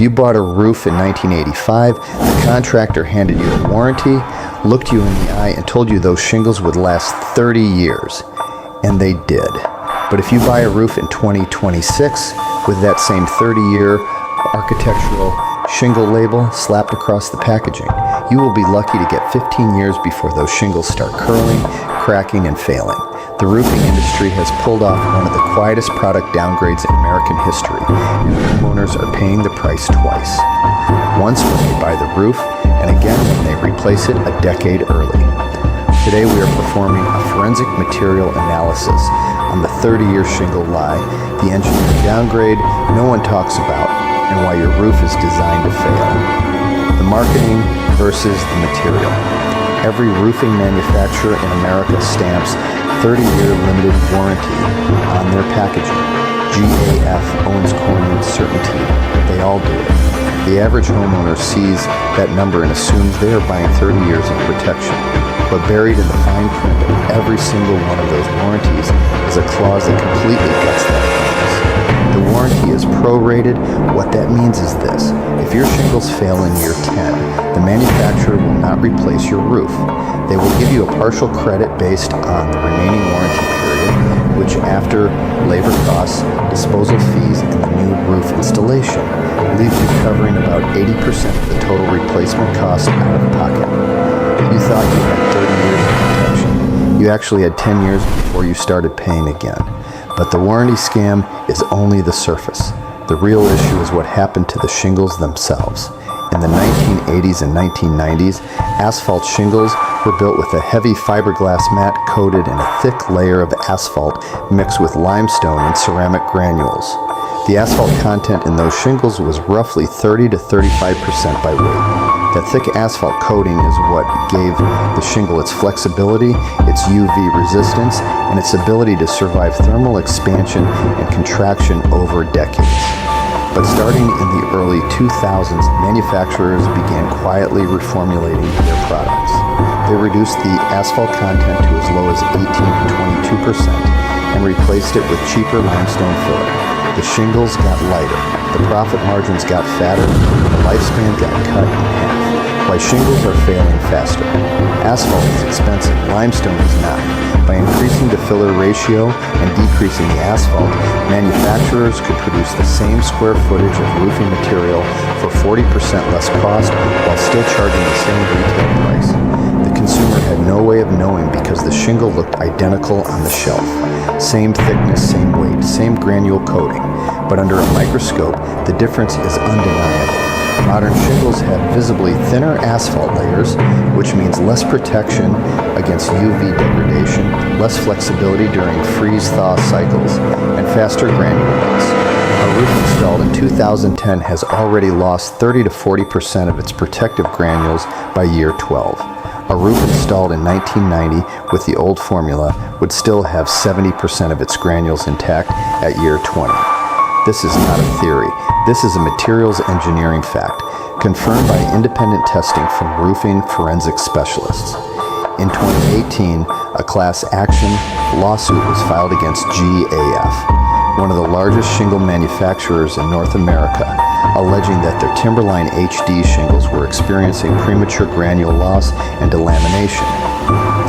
If you bought a roof in 1985, the contractor handed you a warranty, looked you in the eye, and told you those shingles would last 30 years. And they did. But if you buy a roof in 2026 with that same 30-year architectural shingle label slapped across the packaging, you will be lucky to get 15 years before those shingles start curling, cracking, and failing. The roofing industry has pulled off one of the quietest product downgrades in American history, and homeowners are paying the price twice. Once when they buy the roof, and again when they replace it a decade early. Today we are performing a forensic material analysis on the 30-year shingle lie, the engineering downgrade no one talks about, and why your roof is designed to fail. The marketing versus the material. Every roofing manufacturer in America stamps 30-year limited warranty on their packaging. GAF owns Corning certainty. They all do it. The average homeowner sees that number and assumes they are buying 30 years of protection. But buried in the fine print of every single one of those warranties is a clause that completely guts that promise. The warranty is prorated. What that means is this: if your shingles fail in year 10, the manufacturer will not replace your roof. They will give you a partial credit based on the remaining warranty period, which after labor costs, disposal fees, and the new roof installation, leaves you covering about 80% of the total replacement cost out of pocket. You thought you had 30 years of protection. You actually had 10 years before you started paying again. But the warranty scam is only the surface. The real issue is what happened to the shingles themselves. In the 1980s and 1990s, asphalt shingles were built with a heavy fiberglass mat coated in a thick layer of asphalt mixed with limestone and ceramic granules. The asphalt content in those shingles was roughly 30 to 35% by weight. That thick asphalt coating is what gave the shingle its flexibility, its UV resistance, and its ability to survive thermal expansion and contraction over decades. But starting in the early 2000s, manufacturers began quietly reformulating their products. They reduced the asphalt content to as low as 18 to 22% and replaced it with cheaper limestone filler. The shingles got lighter, the profit margins got fatter, and the lifespan got cut in half. Why shingles are failing faster. Asphalt is expensive, limestone is not. By increasing the filler ratio and decreasing the asphalt, manufacturers could produce the same square footage of roofing material for 40% less cost while still charging the same retail price. The consumer had no way of knowing because the shingle looked identical on the shelf. Same thickness, same weight, same granule coating. But under a microscope, the difference is undeniable. Modern shingles have visibly thinner asphalt layers, which means less protection against UV degradation, less flexibility during freeze-thaw cycles, and faster granule loss. A roof installed in 2010 has already lost 30 to 40% of its protective granules by year 12. A roof installed in 1990 with the old formula would still have 70% of its granules intact at year 20. This is not a theory. This is a materials engineering fact, confirmed by independent testing from roofing forensic specialists. In 2018, a class action lawsuit was filed against GAF, one of the largest shingle manufacturers in North America, alleging that their Timberline HD shingles were experiencing premature granule loss and delamination.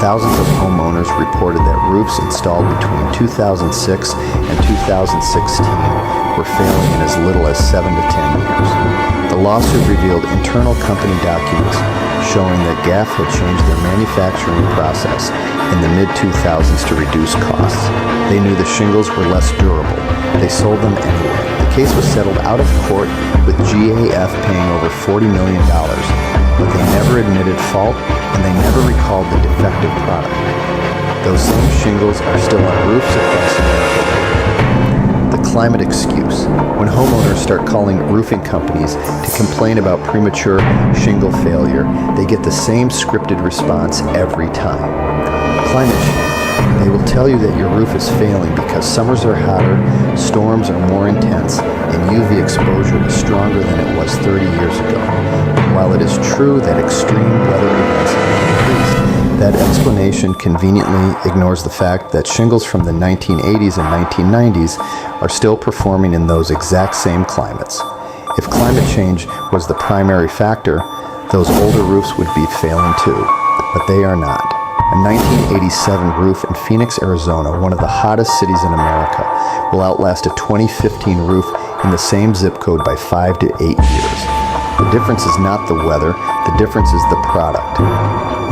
Thousands of homeowners reported that roofs installed between 2006 and 2016 were failing in as little as 7 to 10 years. The lawsuit revealed internal company documents showing that GAF had changed their manufacturing process in the mid-2000s to reduce costs. They knew the shingles were less durable. They sold them anyway. The case was settled out of court with GAF paying over $40 million, but they never admitted fault and they never recalled the defective product. Those same shingles are still on roofs across America. The climate excuse. When homeowners start calling roofing companies to complain about premature shingle failure, they get the same scripted response every time. Climate change. They will tell you that your roof is failing because summers are hotter, storms are more intense, and UV exposure is stronger than it was 30 years ago. While it is true that extreme weather events have increased, that explanation conveniently ignores the fact that shingles from the 1980s and 1990s are still performing in those exact same climates. If climate change was the primary factor, those older roofs would be failing too, but they are not. A 1987 roof in Phoenix, Arizona, one of the hottest cities in America, will outlast a 2015 roof in the same zip code by 5 to 8 years. The difference is not the weather, the difference is the product.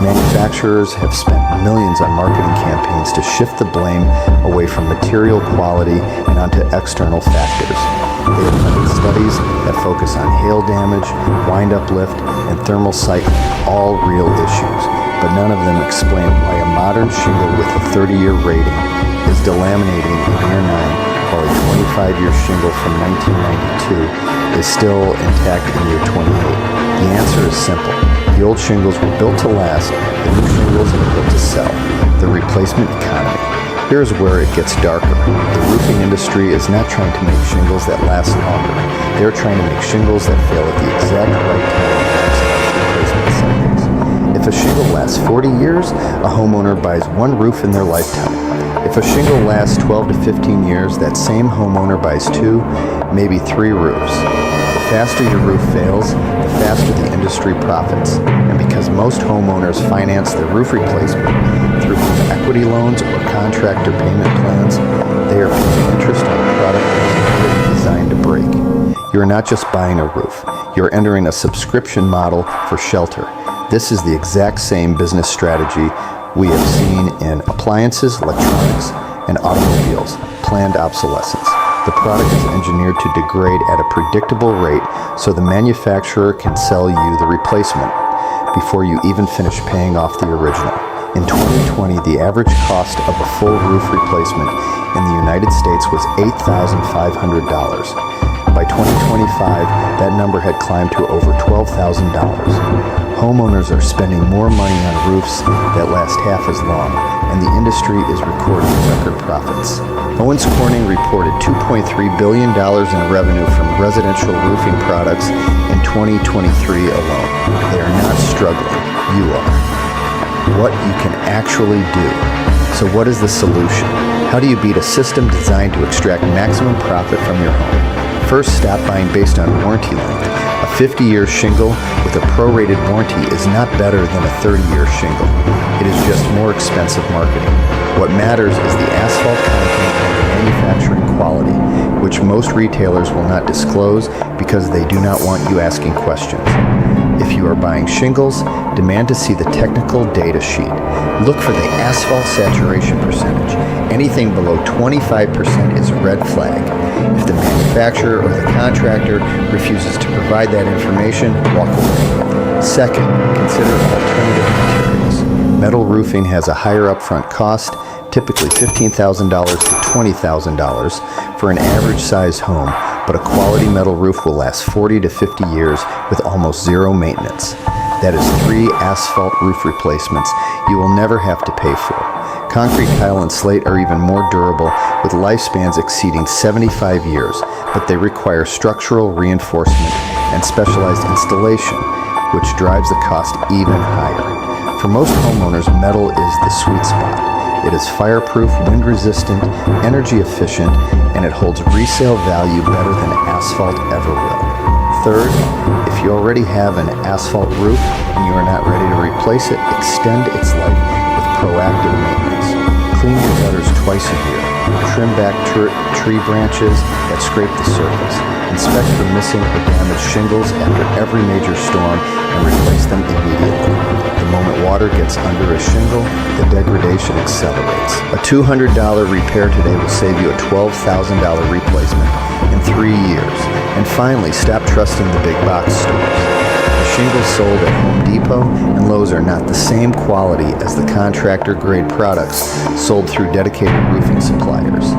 Manufacturers have spent millions on marketing campaigns to shift the blame away from material quality and onto external factors. They have funded studies that focus on hail damage, wind uplift, and thermal cycling, all real issues, but none of them explain why a modern shingle with a 30-year rating is delaminating in year 9, while a 25-year shingle from 1992 is still intact in year 28. The answer is simple. The old shingles were built to last, the new shingles are built to sell. The replacement economy. Here's where it gets darker. The roofing industry is not trying to make shingles that last longer. They're trying to make shingles that fail at the exact right time to maximize replacement cycles. If a shingle lasts 40 years, a homeowner buys one roof in their lifetime. If a shingle lasts 12 to 15 years, that same homeowner buys 2, maybe 3 roofs. The faster your roof fails, the faster the industry profits. And because most homeowners finance their roof replacement through equity loans or contractor payment plans, they are paying interest on a product that is designed to break. You are not just buying a roof, you are entering a subscription model for shelter. This is the exact same business strategy we have seen in appliances, electronics, and automobiles, planned obsolescence. The product is engineered to degrade at a predictable rate so the manufacturer can sell you the replacement before you even finish paying off the original. In 2020, the average cost of a full roof replacement in the United States was $8,500. By 2025, that number had climbed to over $12,000. Homeowners are spending more money on roofs that last half as long, and the industry is recording record profits. Owens Corning reported $2.3 billion in revenue from residential roofing products in 2023 alone. They are not struggling, you are. What you can actually do. So what is the solution? How do you beat a system designed to extract maximum profit from your home? First, stop buying based on warranty length. A 50-year shingle with a prorated warranty is not better than a 30-year shingle. It is just more expensive marketing. What matters is the asphalt content and the manufacturing quality, which most retailers will not disclose because they do not want you asking questions. If you are buying shingles, demand to see the technical data sheet. Look for the asphalt saturation percentage. Anything below 25% is a red flag. If the manufacturer or the contractor refuses to provide that information, walk away. Second, consider alternative materials. Metal roofing has a higher upfront cost, typically $15,000 to $20,000 for an average size home, but a quality metal roof will last 40 to 50 years with almost zero maintenance. That is 3 asphalt roof replacements you will never have to pay for. Concrete tile and slate are even more durable, with lifespans exceeding 75 years, but they require structural reinforcement and specialized installation, which drives the cost even higher. For most homeowners, metal is the sweet spot. It is fireproof, wind-resistant, energy-efficient, and it holds resale value better than asphalt ever will. Third, if you already have an asphalt roof and you are not ready to replace it, extend its life with proactive maintenance. Clean your gutters twice a year. Trim back tree branches that scrape the surface. Inspect for missing or damaged shingles after every major storm and replace them immediately. The moment water gets under a shingle, the degradation accelerates. A $200 repair today will save you a $12,000 replacement in 3 years. And finally, stop trusting the big box stores. The shingles sold at Home Depot and Lowe's are not the same quality as the contractor-grade products sold through dedicated roofing suppliers.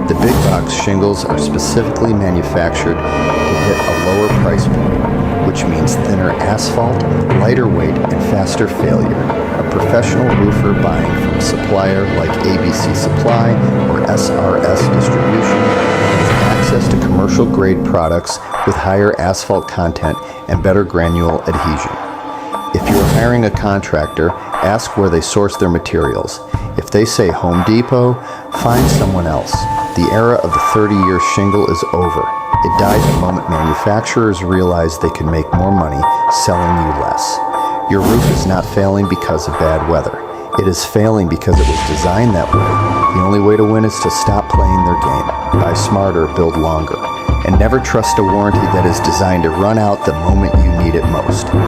The big box shingles are specifically manufactured to hit a lower price point, which means thinner asphalt, lighter weight, and faster failure. A professional roofer buying from a supplier like ABC Supply or SRS Distribution has access to commercial-grade products with higher asphalt content and better granule adhesion. If you are hiring a contractor, ask where they source their materials. If they say Home Depot, find someone else. The era of the 30-year shingle is over. It dies the moment manufacturers realize they can make more money selling you less. Your roof is not failing because of bad weather. It is failing because it was designed that way. The only way to win is to stop playing their game. Buy smarter, build longer. And never trust a warranty that is designed to run out the moment you need it most.